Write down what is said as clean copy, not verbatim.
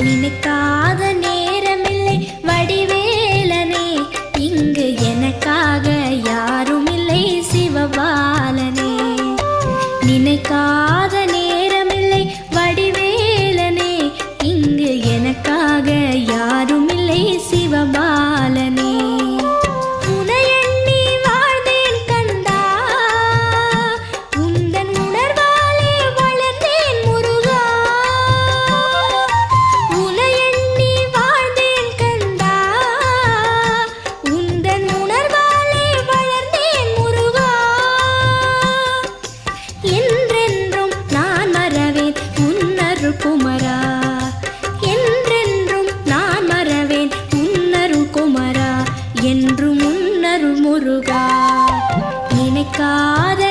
நினைக்காத நேரமில்லை வடிவேலனே, இங்கு எனக்காக யாரும் இல்லை சிவபாலனே. நினைக்காத நேரமில்லை வடிவேலனே, இங்கு எனக்காக யாரும் இல்லை சிவபாலனே. குமரா என்றென்றும் நான் மறவேன் உன்னருள் குமரா, என்றும் உன்னருள் முருகா. நினைக்காத